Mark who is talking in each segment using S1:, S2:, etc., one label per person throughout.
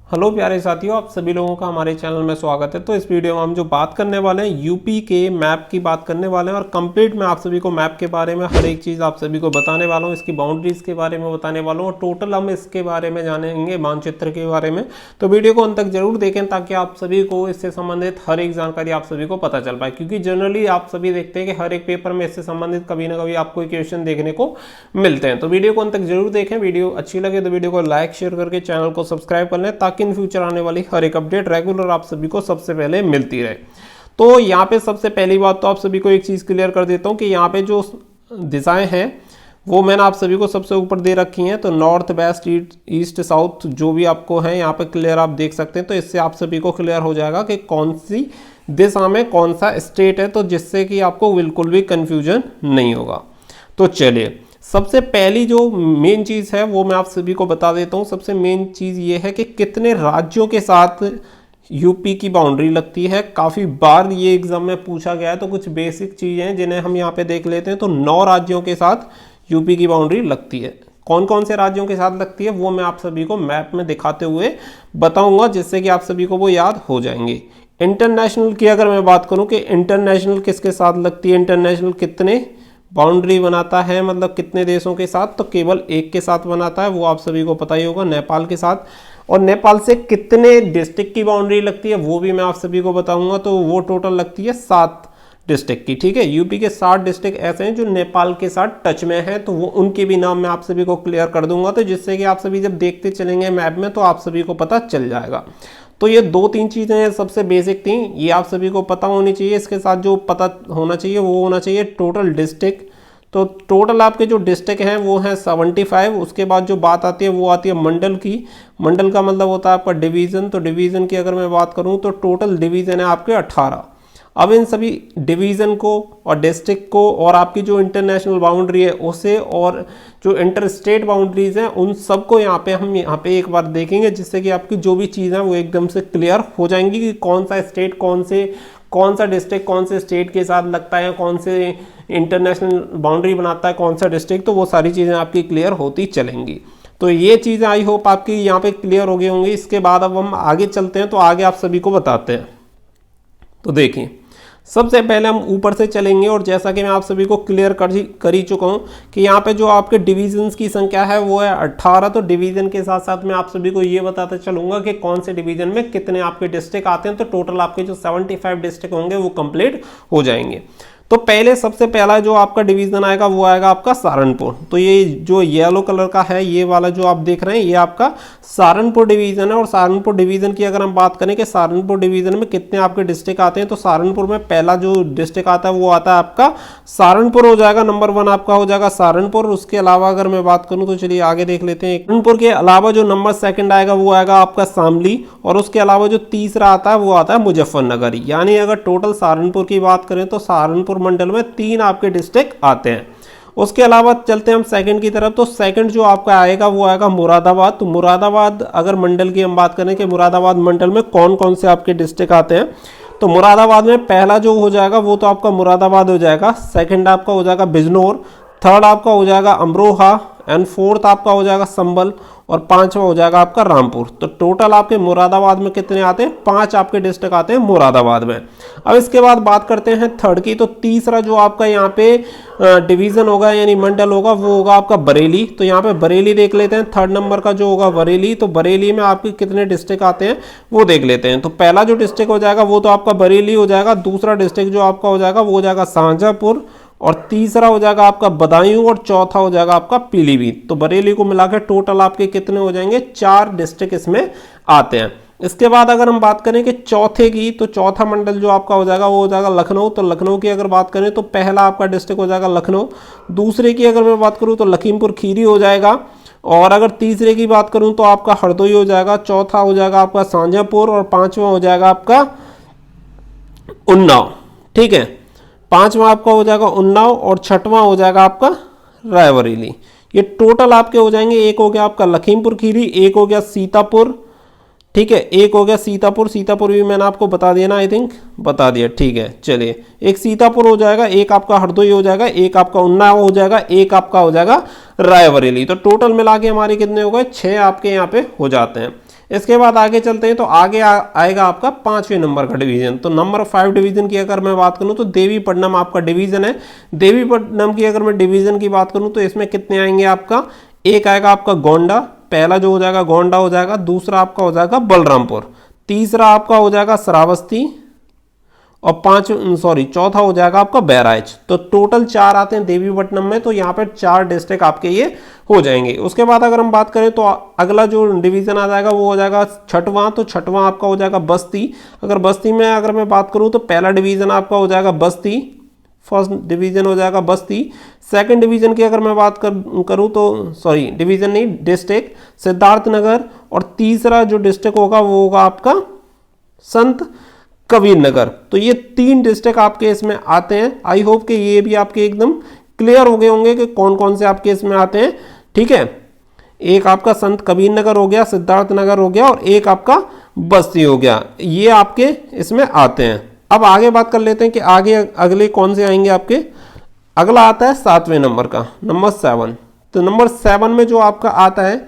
S1: Hello प्यारे साथियों, आप सभी लोगों का हमारे चैनल में स्वागत है। तो इस वीडियो में हम जो बात करने वाले हैं यूपी के मैप की बात करने वाले हैं और कंप्लीट मैं आप सभी को मैप के बारे में हर एक चीज़ आप सभी को बताने वाला हूं, इसकी बाउंड्रीज के बारे में बताने वाला हूं और टोटल हम इसके बारे में जानेंगे, मानचित्र के बारे में। तो वीडियो को अंत तक जरूर देखें ताकि आप सभी को इससे संबंधित हर एक जानकारी आप सभी को पता चल पाए, क्योंकि जनरली आप सभी देखते हैं कि हर एक पेपर में इससे संबंधित कभी ना कभी आपको क्वेश्चन देखने को मिलते हैं। तो वीडियो को अंत तक जरूर देखें। वीडियो अच्छी लगे तो वीडियो को लाइक शेयर करके चैनल को सब्सक्राइब कर लें ताकि इन फ्यूचर आने वाली हर एक अपडेट रेगुलर आप सभी को सबसे पहले मिलती रहे। तो यहाँ पे सबसे पहली बात तो आप सभी को एक चीज क्लियर कर देता हूँ कि यहाँ पे जो दिशाएं हैं वो मैंने आप सभी को सबसे ऊपर दे रखी हैं। तो नॉर्थ वेस्ट ईस्ट साउथ जो भी आपको है यहाँ पे क्लियर आप देख सकते हैं। तो इससे आप सभी को क्लियर हो जाएगा कि कौन सी दिशा में कौन सा स्टेट है, तो जिससे कि आपको बिल्कुल भी कंफ्यूजन नहीं होगा। तो चलिए, सबसे पहली जो मेन चीज़ है वो मैं आप सभी को बता देता हूँ। सबसे मेन चीज़ ये है कि कितने राज्यों के साथ यूपी की बाउंड्री लगती है। काफ़ी बार ये एग्जाम में पूछा गया है, तो कुछ बेसिक चीज़ें हैं जिन्हें हम यहाँ पे देख लेते हैं। तो 9 राज्यों के साथ यूपी की बाउंड्री लगती है। कौन कौन से राज्यों के साथ लगती है वो मैं आप सभी को मैप में दिखाते हुए बताऊँगा, जिससे कि आप सभी को वो याद हो जाएंगे। इंटरनेशनल की अगर मैं बात करूँ कि इंटरनेशनल किसके साथ लगती है, इंटरनेशनल कितने बाउंड्री बनाता है, मतलब कितने देशों के साथ, तो केवल एक के साथ बनाता है, वो आप सभी को पता ही होगा, नेपाल के साथ। और नेपाल से कितने डिस्ट्रिक्ट की बाउंड्री लगती है वो भी मैं आप सभी को बताऊंगा। तो वो टोटल लगती है 7 डिस्ट्रिक्ट की। ठीक है, यूपी के 7 डिस्ट्रिक्ट ऐसे हैं जो नेपाल के साथ टच में हैं, तो वो उनके भी नाम मैं आप सभी को क्लियर कर दूंगा। तो जिससे कि आप सभी जब देखते चलेंगे मैप में तो आप सभी को पता चल जाएगा। तो ये 2-3 चीज़ें हैं सबसे बेसिक थी, ये आप सभी को पता होनी चाहिए। इसके साथ जो पता होना चाहिए वो होना चाहिए टोटल डिस्ट्रिक्ट। तो टोटल आपके जो डिस्ट्रिक्ट हैं वो हैं 75। उसके बाद जो बात आती है वो आती है मंडल की। मंडल का मतलब होता है आपका डिवीज़न। तो डिवीज़न की अगर मैं बात करूँ तो टोटल डिवीज़न है आपके 18। अब इन सभी डिवीज़न को और डिस्ट्रिक्ट को और आपकी जो इंटरनेशनल बाउंड्री है उसे और जो इंटर स्टेट बाउंड्रीज हैं उन सबको हम यहाँ पे एक बार देखेंगे, जिससे कि आपकी जो भी चीज़ है वो एकदम से क्लियर हो जाएंगी कि कौन सा स्टेट कौन सा डिस्ट्रिक्ट कौन से स्टेट के साथ लगता है, कौन से इंटरनेशनल बाउंड्री बनाता है कौन सा डिस्ट्रिक्ट। तो वो सारी चीज़ें आपकी क्लियर होती चलेंगी। तो ये चीज़ें आई होप आपकी यहाँ पे क्लियर हो गई होंगी। इसके बाद अब हम आगे चलते हैं, तो आगे आप सभी को बताते हैं। तो देखिए, सबसे पहले हम ऊपर से चलेंगे और जैसा कि मैं आप सभी को क्लियर कर ही चुका हूँ कि यहाँ पे जो आपके डिवीजन्स की संख्या है वो है 18। तो डिवीजन के साथ साथ मैं आप सभी को ये बताते चलूँगा कि कौन से डिवीजन में कितने आपके डिस्ट्रिक्ट आते हैं। तो टोटल आपके जो 75 डिस्ट्रिक्ट होंगे वो कंप्लीट हो जाएंगे। तो पहले सबसे पहला जो आपका डिवीजन आएगा वो आएगा आपका सहारनपुर। तो ये जो येलो कलर का है, ये वाला जो आप देख रहे हैं, ये आपका सहारनपुर डिवीजन है। और सहारनपुर डिवीजन की अगर हम बात करें कि सहारनपुर डिवीजन में कितने आपके डिस्ट्रिक्ट आते हैं, तो सहारनपुर में पहला जो डिस्ट्रिक्ट आता है वो आता है आपका सहारनपुर हो जाएगा। नंबर 1 आपका हो जाएगा सहारनपुर। उसके अलावा अगर मैं बात करूँ तो चलिए आगे देख लेते हैं। सहारनपुर के अलावा जो नंबर 2 आएगा वो आएगा आपका शामली। और उसके अलावा जो तीसरा आता है वो आता है मुजफ्फरनगर। यानी अगर टोटल सहारनपुर की बात करें तो सहारनपुर मंडल में 3 आपके डिस्ट्रिक्ट आते हैं। उसके अलावा चलते हैं हम सेकंड की तरफ। तो सेकंड जो आपका आएगा वो आएगा मुरादाबाद। तो मुरादाबाद अगर मंडल की हम बात करें कि मुरादाबाद मंडल में कौन कौन से आपके डिस्ट्रिक्ट आते हैं, तो मुरादाबाद में पहला जो हो जाएगा वो तो आपका मुरादाबाद हो जाएगा। सेकंड आपका हो जाएगा बिजनौर। थर्ड आपका हो जाएगा अमरोहा एंड फोर्थ आपका हो जाएगा संभल और 5वां हो जाएगा आपका रामपुर। तो टोटल आपके मुरादाबाद में कितने आते हैं, 5 आपके डिस्ट्रिक्ट आते हैं मुरादाबाद में। अब इसके बाद बात करते हैं थर्ड की। तो तीसरा जो आपका यहाँ पे डिवीजन होगा यानी मंडल होगा वो होगा आपका बरेली। तो यहाँ पे बरेली देख लेते हैं। थर्ड नंबर का जो होगा बरेली। तो बरेली में आपके कितने डिस्ट्रिक्ट आते हैं वो देख लेते हैं। तो पहला जो डिस्ट्रिक्ट हो जाएगा वो तो आपका बरेली हो जाएगा। दूसरा डिस्ट्रिक्ट जो आपका हो जाएगा वो हो जाएगा शाहजहाँपुर। और तीसरा हो जाएगा आपका बदायूं और चौथा हो जाएगा आपका पीलीभीत। तो बरेली को मिलाकर टोटल आपके कितने हो जाएंगे, 4 डिस्ट्रिक्ट इसमें आते हैं। इसके बाद अगर हम बात करें कि चौथे की, तो चौथा मंडल जो आपका हो जाएगा वो हो जाएगा लखनऊ। तो लखनऊ की अगर बात करें तो पहला आपका डिस्ट्रिक्ट हो जाएगा लखनऊ। दूसरे की अगर मैं बात करूँ तो लखीमपुर खीरी हो जाएगा। और अगर तीसरे की बात करूँ तो आपका हरदोई हो जाएगा। चौथा हो जाएगा आपका शाहजहाँपुर और 5वां हो जाएगा आपका उन्नाव। ठीक है, 5वां आपका हो जाएगा उन्नाव और 6वां हो जाएगा आपका रायबरेली। ये टोटल आपके हो जाएंगे। एक हो गया आपका लखीमपुर खीरी, एक हो गया सीतापुर, ठीक है, एक हो गया सीतापुर। सीतापुर भी मैंने आपको बता दिया ना, आई थिंक बता दिया। ठीक है, चलिए, एक सीतापुर हो जाएगा, एक आपका हरदोई हो जाएगा, एक आपका उन्नाव हो जाएगा, एक आपका हो जाएगा रायबरेली। तो टोटल मिला के हमारे कितने हो गए, 6 आपके यहाँ पे हो जाते हैं। इसके बाद आगे चलते हैं तो आगे आएगा आपका 5वें नंबर का डिवीजन। तो नंबर 5 डिवीजन की अगर मैं बात करूं तो देवीपट्टनम आपका डिवीजन है। देवीपट्टनम की अगर मैं डिवीजन की बात करूं तो इसमें कितने आएंगे आपका, एक आएगा आपका गोंडा, पहला जो हो जाएगा गोंडा हो जाएगा, दूसरा आपका हो जाएगा बलरामपुर, तीसरा आपका हो जाएगा श्रावस्ती और चौथा हो जाएगा आपका बहराइच। तो टोटल 4 आते हैं देवीपट्टनम में। तो यहाँ पे 4 डिस्ट्रिक्ट आपके ये हो जाएंगे। उसके बाद अगर हम बात करें तो अगला जो डिवीजन आ जाएगा वो हो जाएगा छठवां। तो छठवां आपका हो जाएगा बस्ती। अगर बस्ती में अगर मैं बात करूँ तो पहला डिवीजन आपका हो जाएगा बस्ती, फर्स्ट डिवीजन हो जाएगा बस्ती। सेकंड डिवीजन की अगर मैं बात करूँ तो डिवीजन नहीं, डिस्ट्रिक्ट सिद्धार्थनगर। और तीसरा जो डिस्ट्रिक्ट होगा वो होगा आपका संत कबीर नगर। तो ये 3 डिस्ट्रिक्ट आपके इसमें आते हैं। आई होप कि ये भी आपके एकदम क्लियर हो गए होंगे कि कौन कौन से आपके इसमें आते हैं। ठीक है, एक आपका संत कबीर नगर हो गया, सिद्धार्थ नगर हो गया और एक आपका बस्ती हो गया, ये आपके इसमें आते हैं। अब आगे बात कर लेते हैं कि आगे अगले कौन से आएंगे आपके। अगला आता है 7वें नंबर का, नंबर 7। तो नंबर 7 में जो आपका आता है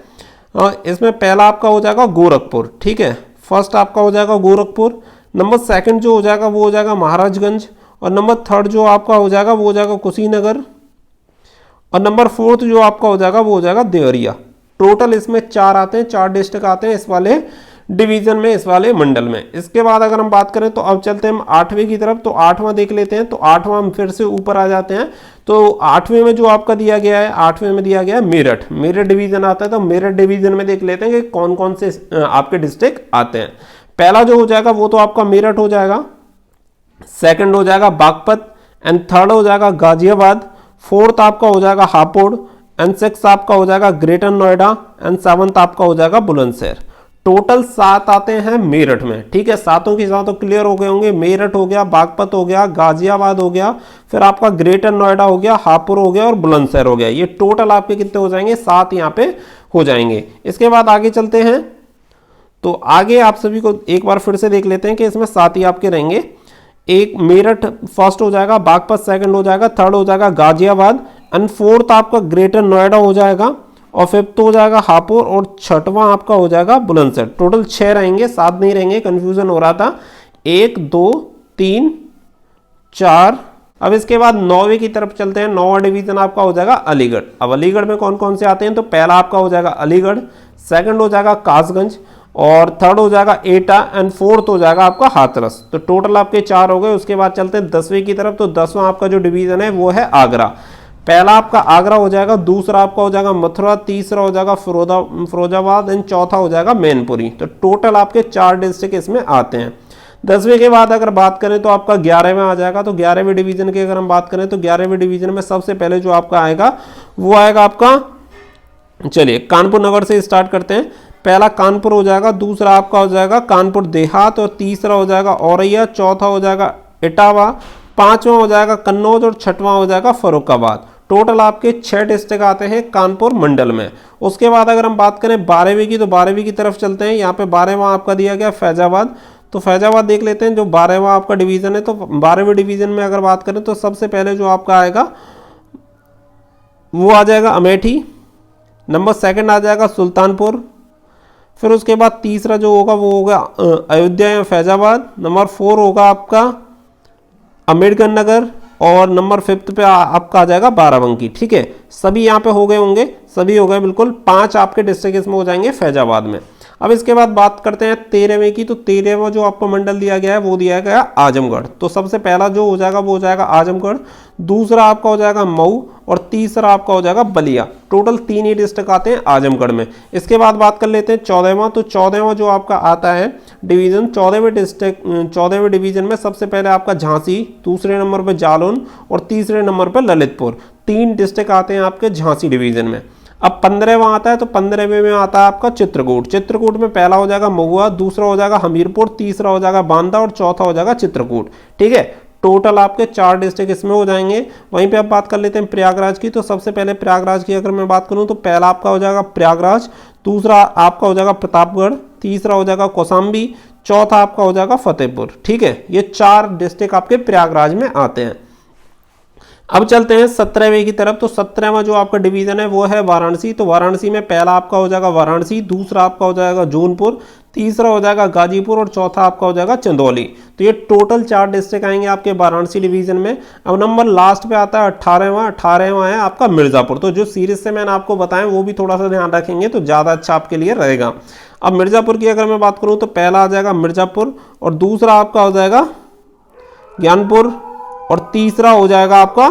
S1: इसमें पहला आपका हो जाएगा गोरखपुर। ठीक है, फर्स्ट आपका हो जाएगा गोरखपुर। नंबर 2 जो हो जाएगा वो हो जाएगा महाराजगंज। और नंबर 3 जो आपका हो जाएगा वो हो जाएगा कुशीनगर। और नंबर 4 जो आपका हो जाएगा वो हो जाएगा देवरिया। टोटल इसमें 4 आते हैं, 4 डिस्ट्रिक्ट आते हैं इस वाले डिवीजन में, इस वाले मंडल में। इसके बाद अगर हम बात करें तो अब चलते हैं हम 8वें की तरफ। तो 8वां देख लेते हैं। तो 8वां हम फिर से ऊपर आ जाते हैं। तो 8वें में जो आपका दिया गया है, 8वें में दिया गया है मेरठ। मेरठ डिवीजन आता है। तो मेरठ डिवीजन में देख लेते हैं कि कौन कौन से आपके डिस्ट्रिक्ट आते हैं। पहला जो हो जाएगा वो तो आपका मेरठ हो जाएगा, सेकंड हो जाएगा बागपत, एंड थर्ड हो जाएगा गाजियाबाद, फोर्थ आपका हो जाएगा हापुड़, एंड 6 आपका हो जाएगा ग्रेटर नोएडा, एंड 7th आपका हो जाएगा बुलंदशहर। टोटल 7 आते हैं मेरठ में। ठीक है, सातों के सातों क्लियर हो गए होंगे। मेरठ हो गया, बागपत हो गया, गाजियाबाद हो गया, फिर आपका ग्रेटर नोएडा हो गया, हापुड़ हो गया और बुलंदशहर हो गया। ये टोटल आपके कितने हो जाएंगे, 7 यहाँ पे हो जाएंगे। इसके बाद आगे चलते हैं। तो आगे आप सभी को एक बार फिर से देख लेते हैं कि इसमें 7 ही आपके रहेंगे। एक मेरठ फर्स्ट हो जाएगा, बागपत सेकंड हो जाएगा, थर्ड हो जाएगा गाजियाबाद, एंड फोर्थ आपका ग्रेटर नोएडा हो जाएगा, और फिफ्थ हो जाएगा हापुड़, और छठवां आपका हो जाएगा बुलंदशहर। टोटल 6 रहेंगे, 7 नहीं रहेंगे, कंफ्यूजन हो रहा था। 1 2 3 4। अब इसके बाद 9वें की तरफ चलते हैं। 9वां डिवीजन आपका हो जाएगा अलीगढ़। अब अलीगढ़ में कौन कौन से आते हैं, तो पहला आपका हो जाएगा अलीगढ़, सेकंड हो जाएगा कासगंज, और थर्ड हो जाएगा एटा, एंड फोर्थ हो जाएगा आपका हाथरस। तो टोटल आपके 4 हो गए। उसके बाद चलते हैं 10वें की तरफ। तो 10वां आपका जो डिवीजन है वो है आगरा। पहला आपका आगरा हो जाएगा, दूसरा आपका हो जाएगा मथुरा, तीसरा हो जाएगा फिरोजाबाद, एंड चौथा हो जाएगा मैनपुरी। तो टोटल आपके 4 डिस्ट्रिक्ट इसमें आते हैं। 10वें के बाद अगर बात करें तो आपका 11वां आ जाएगा। तो 11वें डिवीजन की अगर हम बात करें तो 11वें डिवीजन में सबसे पहले जो आपका आएगा वो आएगा आपका, चलिए कानपुर नगर से स्टार्ट करते हैं। पहला कानपुर हो जाएगा, दूसरा आपका हो जाएगा कानपुर देहात, और तीसरा हो जाएगा औरैया, चौथा हो जाएगा इटावा, 5वां हो जाएगा कन्नौज, और 6वां हो जाएगा फर्रुखाबाद। टोटल आपके 6 डिस्ट्रिक्ट आते हैं कानपुर मंडल में। उसके बाद अगर हम बात करें 12वीं की, तो 12वीं की तरफ चलते हैं। यहाँ पे 12वां आपका दिया गया फैजाबाद। तो फैजाबाद देख लेते हैं, जो 12वां आपका डिवीजन है। तो 12वें डिवीजन में अगर बात करें तो सबसे पहले जो आपका आएगा वो आ जाएगा अमेठी, नंबर 2 आ जाएगा सुल्तानपुर, फिर उसके बाद तीसरा जो होगा वो होगा अयोध्या या फैजाबाद, नंबर 4 होगा आपका अम्बेडकर नगर, और नंबर 5 पे आपका आ जाएगा बाराबंकी। ठीक है, सभी यहाँ पे हो गए होंगे, सभी हो गए बिल्कुल। 5 आपके डिस्ट्रिक्ट इसमें हो जाएंगे फैजाबाद में। अब इसके बाद बात करते हैं 13वें की। तो 13वां जो आपको मंडल दिया गया है वो दिया गया आजमगढ़। तो सबसे पहला जो हो जाएगा वो हो जाएगा आजमगढ़, दूसरा आपका हो जाएगा मऊ, और तीसरा आपका हो जाएगा बलिया। टोटल 3 ही डिस्ट्रिक्ट आते हैं आजमगढ़ में। इसके बाद बात कर लेते हैं 14वां। तो 14वां जो आपका आता है डिवीजन, 14वें डिवीजन में सबसे पहले आपका झांसी, दूसरे नंबर पर जालौन, और तीसरे नंबर पर ललितपुर। 3 डिस्ट्रिक्ट आते हैं आपके झांसी डिवीजन में। अब 15वां आता है। तो 15वें में आता है आपका चित्रकूट। चित्रकूट में पहला हो जाएगा महुआ, दूसरा हो जाएगा हमीरपुर, तीसरा हो जाएगा बांदा, और चौथा हो जाएगा चित्रकूट। ठीक है, टोटल आपके 4 डिस्ट्रिक्ट इसमें हो जाएंगे। वहीं पे अब बात कर लेते हैं प्रयागराज की। तो सबसे पहले प्रयागराज की अगर मैं बात करूं तो पहला आपका हो जाएगा प्रयागराज, दूसरा आपका हो जाएगा प्रतापगढ़, तीसरा हो जाएगा कौशाम्बी, चौथा आपका हो जाएगा फतेहपुर। ठीक है, ये 4 डिस्ट्रिक्ट आपके प्रयागराज में आते हैं। अब चलते हैं 17वें की तरफ। तो 17वां जो आपका डिवीजन है वो है वाराणसी। तो वाराणसी में पहला आपका हो जाएगा वाराणसी, दूसरा आपका हो जाएगा जौनपुर, तीसरा हो जाएगा गाजीपुर और चौथा आपका हो जाएगा चंदौली। तो ये टोटल 4 डिस्ट्रिक्ट आएंगे आपके वाराणसी डिवीजन में। अब नंबर लास्ट पे आता है 18वां है आपका मिर्जापुर। तो जो सीरीज से मैंने आपको बताया वो भी थोड़ा सा ध्यान रखेंगे तो ज़्यादा अच्छा आपके लिए रहेगा। अब मिर्जापुर की अगर मैं बात करूँ तो पहला आ जाएगा मिर्जापुर और दूसरा आपका हो जाएगा ज्ञानपुर और तीसरा हो जाएगा आपका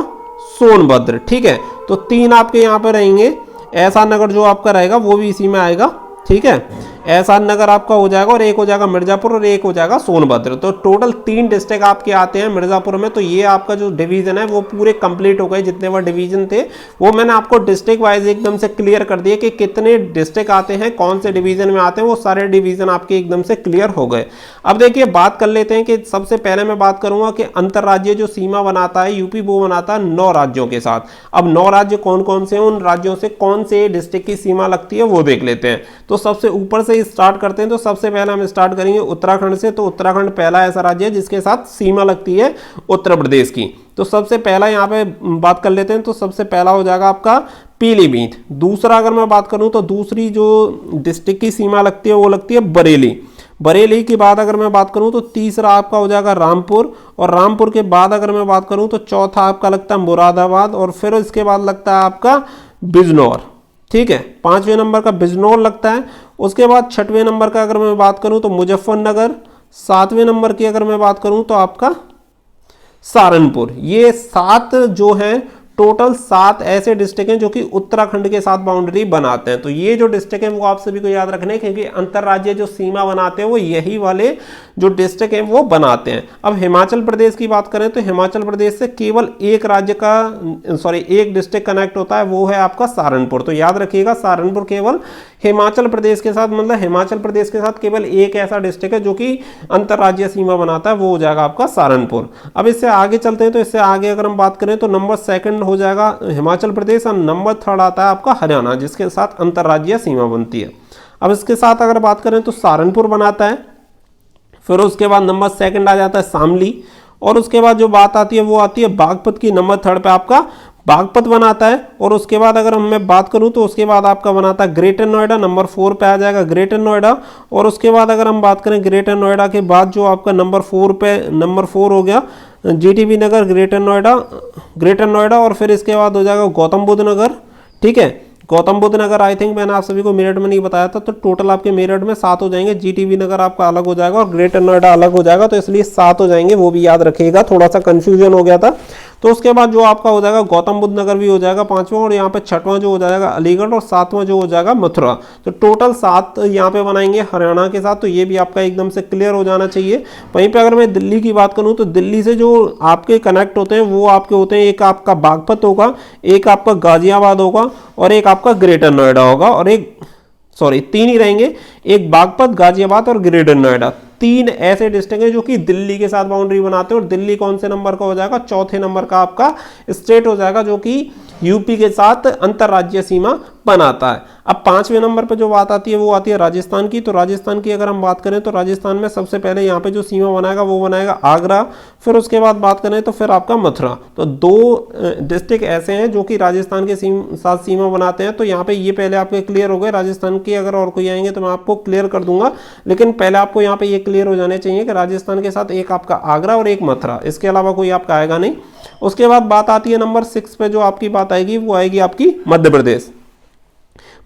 S1: सोनभद्र। ठीक है, तो 3 आपके यहाँ पे रहेंगे। एहसान नगर जो आपका रहेगा वो भी इसी में आएगा। ठीक है, एहसान नगर आपका हो जाएगा और एक हो जाएगा मिर्जापुर और एक हो जाएगा सोनभद्र। तो टोटल 3 डिस्ट्रिक्ट आपके आते हैं मिर्जापुर में। तो ये आपका जो डिवीजन है वो पूरे कंप्लीट हो गए। जितने वो डिवीजन थे वो मैंने आपको डिस्ट्रिक्ट वाइज एकदम से क्लियर कर दिए कि कितने डिस्ट्रिक्ट आते हैं, कौन से डिवीजन में आते हैं। वो सारे डिवीजन आपके एकदम से क्लियर हो गए। अब देखिए बात कर लेते हैं कि सबसे पहले मैं बात करूंगा कि अंतर्राज्यीय जो सीमा बनाता है यूपी वो बनाता है 9 राज्यों के साथ। अब 9 राज्य कौन कौन से हैं, उन राज्यों से कौन से डिस्ट्रिक्ट की सीमा लगती है वो देख लेते हैं। तो सबसे ऊपर से स्टार्ट करते हैं। तो सबसे पहले हम स्टार्ट करेंगे उत्तराखंड से। तो उत्तराखंड पहला ऐसा राज्य है जिसके साथ सीमा लगती है उत्तर प्रदेश की। तो सबसे पहला यहाँ पे बात कर लेते हैं। तो सबसे पहला हो जाएगा आपका पीलीभीत। दूसरा अगर मैं बात करूँ तो दूसरी जो डिस्ट्रिक्ट की सीमा लगती है वो लगती है बरेली। बरेली के बाद अगर मैं बात करूं तो तीसरा आपका हो जाएगा रामपुर और रामपुर के बाद अगर मैं बात करूं तो चौथा आपका लगता है मुरादाबाद और फिर इसके बाद लगता है आपका बिजनौर। ठीक है, 5वें नंबर का बिजनौर लगता है। उसके बाद 6वें नंबर का अगर मैं बात करूं तो मुजफ्फरनगर। 7वें नंबर की अगर मैं बात करूं तो आपका सहारनपुर। ये 7 जो हैं टोटल 7 ऐसे डिस्ट्रिक्ट हैं जो कि उत्तराखंड के साथ बाउंड्री बनाते हैं। तो ये जो डिस्ट्रिक्ट हैं वो आप सभी को याद रखने हैं क्योंकि अंतर्राज्यीय जो सीमा बनाते हैं वो यही वाले जो डिस्ट्रिक्ट हैं वो बनाते हैं। अब हिमाचल प्रदेश की बात करें तो हिमाचल प्रदेश से केवल एक एक डिस्ट्रिक्ट कनेक्ट होता है, वो है आपका सहारनपुर। तो याद रखिएगा सहारनपुर केवल हिमाचल प्रदेश के साथ, मतलब हिमाचल प्रदेश के साथ केवल एक ऐसा डिस्ट्रिक्ट है जो कि अंतर्राज्यीय सीमा बनाता है, वो हो जाएगा आपका सहारनपुर। अब इससे आगे चलते हैं। तो इससे आगे अगर हम बात करें तो नंबर 2 हो जाएगा हिमाचल प्रदेश और नंबर 3 आता है आपका हरियाणा जिसके साथ अंतर्राज्यीय सीमा बनती है। अब इसके साथ अगर बात करें तो सहारनपुर बनाता है, फिर उसके बाद नंबर 2 आ जाता है शामली और उसके बाद जो बात आती है वो आती है बागपत की। नंबर 3 पे आपका बागपत बनाता है और उसके बाद अगर मैं बात करूं तो उसके बाद आपका बनाता है ग्रेटर नोएडा। नंबर 4 पे आ जाएगा ग्रेटर नोएडा और उसके बाद अगर हम बात करें ग्रेटर नोएडा के बाद जो आपका नंबर 4 हो गया जीटीबी नगर, ग्रेटर नोएडा और फिर इसके बाद हो जाएगा गौतम बुद्ध नगर। ठीक है, गौतम बुद्ध नगर आई थिंक मैंने आप सभी को मेरठ में नहीं बताया था। तो टोटल आपके मेरठ में 7 हो जाएंगे। जीटीबी नगर आपका अलग हो जाएगा और ग्रेटर नोएडा अलग हो जाएगा, तो इसलिए 7 हो जाएंगे, वो भी याद रखिएगा, थोड़ा सा कंफ्यूजन हो गया था। तो उसके बाद जो आपका हो जाएगा गौतम बुद्ध नगर भी हो जाएगा 5वां और यहाँ पे 6वां जो हो जाएगा अलीगढ़ और 7वां जो हो जाएगा मथुरा। तो टोटल 7 यहाँ पे बनाएंगे हरियाणा के साथ। तो ये भी आपका एकदम से क्लियर हो जाना चाहिए। वहीं पे अगर मैं दिल्ली की बात करूँ तो दिल्ली से जो आपके कनेक्ट होते हैं वो आपके होते हैं, एक आपका बागपत होगा, एक आपका गाजियाबाद होगा और एक आपका ग्रेटर नोएडा होगा और 3 ही रहेंगे, एक बागपत, गाजियाबाद और ग्रेटर नोएडा। 3 ऐसे डिस्ट्रिक्ट हैं जो कि दिल्ली के साथ बाउंड्री बनाते हैं और दिल्ली कौन से नंबर का हो जाएगा, 4थे नंबर का आपका स्टेट हो जाएगा जो कि यूपी के साथ अंतर्राज्यीय सीमा बनाता है। अब 5वें नंबर पर जो बात आती है वो आती है राजस्थान की। तो राजस्थान की अगर हम बात करें तो राजस्थान में सबसे पहले यहाँ पे जो सीमा बनाएगा वो बनाएगा आगरा, फिर उसके बाद बात करें तो फिर आपका मथुरा। तो 2 डिस्ट्रिक्ट ऐसे हैं जो कि राजस्थान के साथ सीमा बनाते हैं। तो यहाँ पे ये पहले आपके क्लियर हो गए। राजस्थान की अगर और कोई आएंगे तो मैं आपको क्लियर कर दूंगा, लेकिन पहले आपको यहाँ पे ये क्लियर हो जाने चाहिए कि राजस्थान के साथ एक आपका आगरा और एक मथुरा, इसके अलावा कोई आपका आएगा नहीं। उसके बाद बात आती है नंबर 6 पे, जो आपकी बात आएगी वो आएगी आपकी मध्य प्रदेश।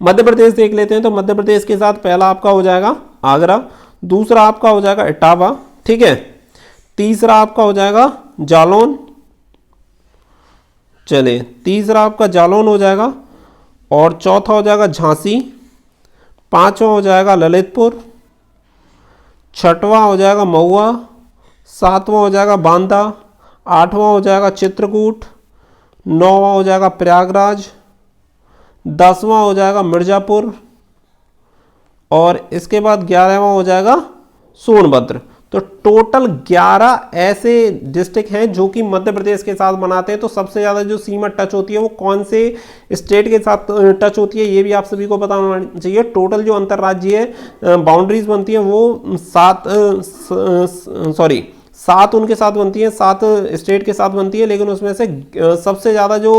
S1: मध्य प्रदेश देख लेते हैं। तो मध्य प्रदेश के साथ पहला आपका हो जाएगा आगरा, दूसरा आपका हो जाएगा इटावा, ठीक है, तीसरा आपका हो जाएगा जालौन, चलिए तीसरा आपका जालौन हो जाएगा और चौथा हो जाएगा झांसी, 5वां हो जाएगा ललितपुर, 6वां हो जाएगा महुआ, 7वां हो जाएगा बांदा, 8वां हो जाएगा चित्रकूट, 9वां हो जाएगा प्रयागराज, 10वां हो जाएगा मिर्जापुर और इसके बाद 11वां हो जाएगा सोनभद्र। तो टोटल 11 ऐसे डिस्ट्रिक्ट हैं जो कि मध्य प्रदेश के साथ बनाते हैं। तो सबसे ज़्यादा जो सीमा टच होती है वो कौन से स्टेट के साथ टच होती है ये भी आप सभी को पता होना चाहिए। टोटल जो अंतर्राज्यीय बाउंड्रीज बनती है वो 7 उनके साथ बनती है, 7 स्टेट के साथ बनती है, लेकिन उसमें से सबसे ज़्यादा जो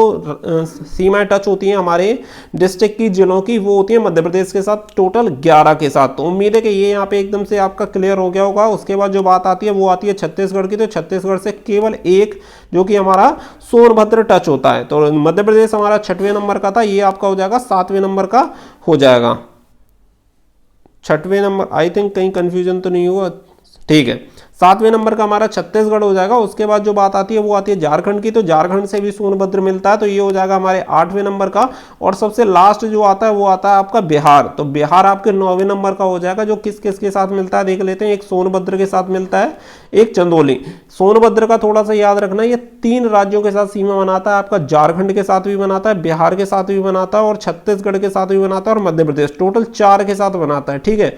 S1: सीमाएं टच होती हैं हमारे डिस्ट्रिक्ट की जिलों की वो होती है मध्य प्रदेश के साथ, टोटल 11 के साथ। तो उम्मीद है कि ये यहाँ पे एकदम से आपका क्लियर हो गया होगा। उसके बाद जो बात आती है वो आती है छत्तीसगढ़ की। तो छत्तीसगढ़ से केवल एक जो कि हमारा सोनभद्र टच होता है। तो मध्य प्रदेश हमारा 6वें नंबर का था, ये आपका हो जाएगा 7वें नंबर का हो जाएगा। 6वें नंबर, आई थिंक कहीं कंफ्यूजन तो नहीं हुआ, ठीक है। 7वें नंबर का हमारा छत्तीसगढ़ हो जाएगा। उसके बाद जो बात आती है वो आती है झारखंड की। तो झारखंड से भी सोनभद्र मिलता है, तो ये हो जाएगा हमारे 8वें नंबर का। और सबसे लास्ट जो आता है वो आता है आपका बिहार। तो बिहार आपके 9वें नंबर का हो जाएगा, जो किस किस के साथ मिलता है देख लेते हैं। एक सोनभद्र के साथ मिलता है, एक चंदौली। सोनभद्र का थोड़ा सा याद रखना, ये 3 राज्यों के साथ सीमा बनाता है आपका, झारखंड के साथ भी बनाता है, बिहार के साथ भी बनाता है और छत्तीसगढ़ के साथ भी बनाता है और मध्य प्रदेश, टोटल 4 के साथ बनाता है, ठीक है।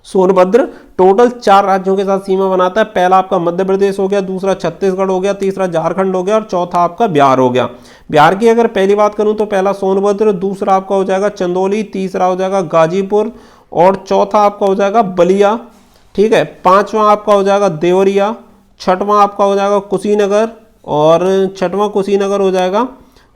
S1: सोनभद्र टोटल 4 राज्यों के साथ सीमा बनाता है। पहला आपका मध्य प्रदेश हो गया, दूसरा छत्तीसगढ़ हो गया, तीसरा झारखंड हो गया और चौथा आपका बिहार हो गया। बिहार की अगर पहली बात करूं तो पहला सोनभद्र, दूसरा आपका हो जाएगा चंदौली, तीसरा हो जाएगा गाजीपुर और चौथा आपका हो जाएगा बलिया, ठीक है। 5वां आपका हो जाएगा देवरिया, 6वां आपका हो जाएगा कुशीनगर और 6वां कुशीनगर हो जाएगा।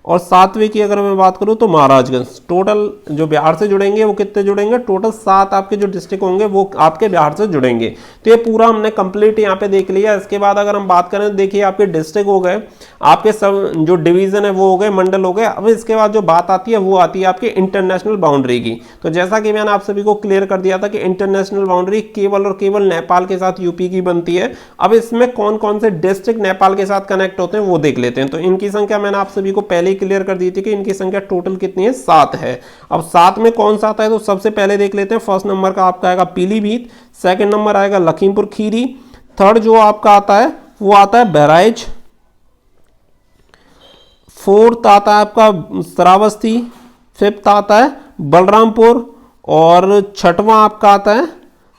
S1: और 7वें की अगर मैं बात करूं तो महाराजगंज। टोटल जो बिहार से जुड़ेंगे वो कितने जुड़ेंगे, टोटल 7 आपके जो डिस्ट्रिक्ट होंगे वो आपके बिहार से जुड़ेंगे। तो ये पूरा हमने कंप्लीट यहाँ पे देख लिया। इसके बाद अगर हम बात करें, देखिए आपके डिस्ट्रिक्ट हो गए, आपके सब जो डिवीजन है वो हो गए, मंडल हो गए। अब इसके बाद जो बात आती है वो आती है आपकी इंटरनेशनल बाउंड्री की। तो जैसा कि मैंने आप सभी को क्लियर कर दिया था कि इंटरनेशनल बाउंड्री केवल और केवल नेपाल के साथ यूपी की बनती है। अब इसमें कौन कौन से डिस्ट्रिक्ट नेपाल के साथ कनेक्ट होते हैं वो देख लेते हैं। तो इनकी संख्या मैंने आप सभी को पहले क्लियर कर दी थी कि इनकी संख्या टोटल कितनी है, 7 है। अब 7 में कौन सा आता है तो सबसे पहले देख लेते हैं। फर्स्ट नंबर का आपका आएगा पीलीभीत, सेकंड नंबर आएगा लखीमपुर खीरी, थर्ड जो आपका आता है वो आता है बहराइच, फोर्थ आता है आपका श्रावस्ती, फिफ्थ आता है बलरामपुर और 6वां आपका आता है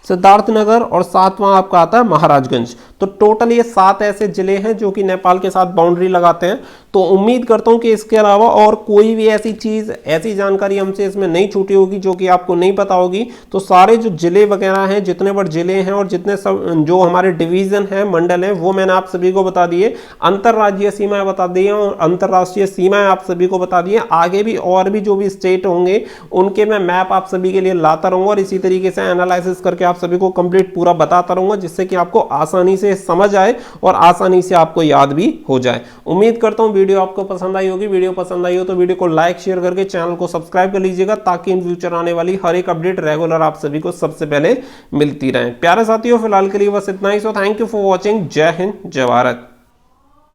S1: सिद्धार्थनगर और 7वां आपका आता है महाराजगंज। तो टोटल ये 7 ऐसे जिले हैं जो कि नेपाल के साथ बाउंड्री लगाते हैं। तो उम्मीद करता हूं कि इसके अलावा और कोई भी ऐसी चीज, ऐसी जानकारी हमसे इसमें नहीं छूटी होगी जो कि आपको नहीं पता होगी। तो सारे जो जिले वगैरह हैं, जितने बड़े जिले हैं और जितने सब जो हमारे डिवीजन हैं, मंडल हैं, वो मैंने आप सभी को बता दिए। अंतरराज्यीय सीमाएं बता दी हैं और अंतरराष्ट्रीय सीमाएं आप सभी को बता दी हैं। आगे भी और भी जो भी स्टेट होंगे उनके मैं मैप आप सभी के लिए लाता रहूंगा और इसी तरीके से एनालिसिस करके आप सभी को कंप्लीट पूरा बताता रहूंगा, जिससे कि आपको आसानी से समझ आए और आसानी से आपको याद भी हो जाए। उम्मीद करता हूं वीडियो आपको पसंद आई होगी। वीडियो पसंद आई हो तो वीडियो को लाइक शेयर करके चैनल को सब्सक्राइब कर लीजिएगा, ताकि इन फ्यूचर आने वाली हर एक अपडेट रेगुलर आप सभी को सबसे पहले मिलती रहे। प्यारे साथियों, फिलहाल के लिए बस इतना ही। So thank you for watching. जय हिंद, जय भारत।